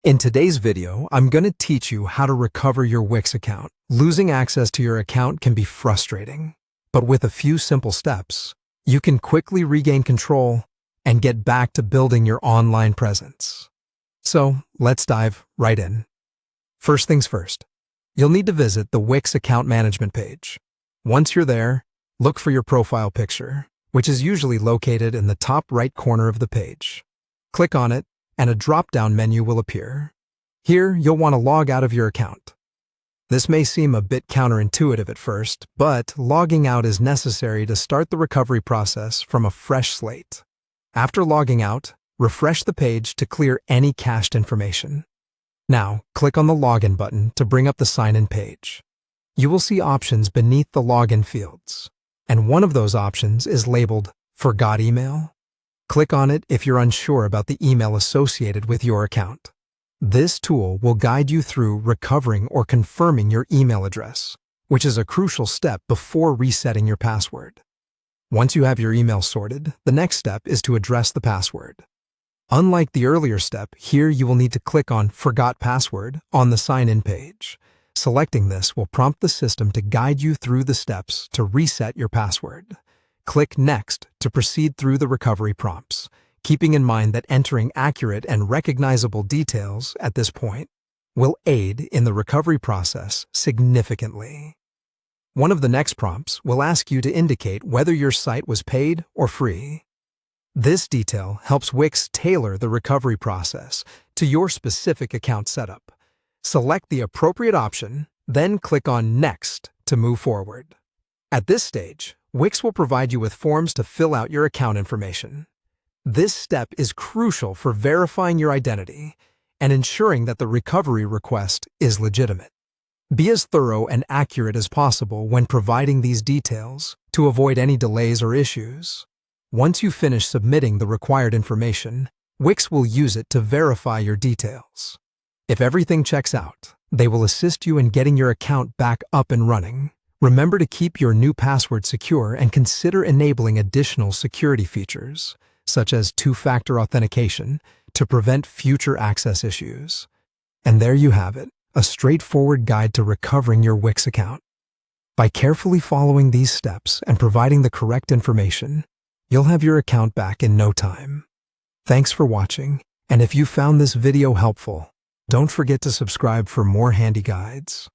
In today's video, I'm going to teach you how to recover your Wix account. Losing access to your account can be frustrating, but with a few simple steps, you can quickly regain control and get back to building your online presence. So let's dive right in. First things first, you'll need to visit the Wix account management page. Once you're there, look for your profile picture, which is usually located in the top right corner of the page. Click on it, and a drop-down menu will appear. Here, you'll want to log out of your account. This may seem a bit counterintuitive at first, but logging out is necessary to start the recovery process from a fresh slate. After logging out, refresh the page to clear any cached information. Now, click on the Login button to bring up the sign-in page. You will see options beneath the login fields, and one of those options is labeled Forgot Email. Click on it if you're unsure about the email associated with your account. This tool will guide you through recovering or confirming your email address, which is a crucial step before resetting your password. Once you have your email sorted, the next step is to address the password. Unlike the earlier step, here you will need to click on Forgot Password on the sign-in page. Selecting this will prompt the system to guide you through the steps to reset your password. Click Next to proceed through the recovery prompts, keeping in mind that entering accurate and recognizable details at this point will aid in the recovery process significantly. One of the next prompts will ask you to indicate whether your site was paid or free. This detail helps Wix tailor the recovery process to your specific account setup. Select the appropriate option, then click on Next to move forward. At this stage, Wix will provide you with forms to fill out your account information. This step is crucial for verifying your identity and ensuring that the recovery request is legitimate. Be as thorough and accurate as possible when providing these details to avoid any delays or issues. Once you finish submitting the required information, Wix will use it to verify your details. If everything checks out, they will assist you in getting your account back up and running. Remember to keep your new password secure and consider enabling additional security features, such as two-factor authentication, to prevent future access issues. And there you have it, a straightforward guide to recovering your Wix account. By carefully following these steps and providing the correct information, you'll have your account back in no time. Thanks for watching, and if you found this video helpful, don't forget to subscribe for more handy guides.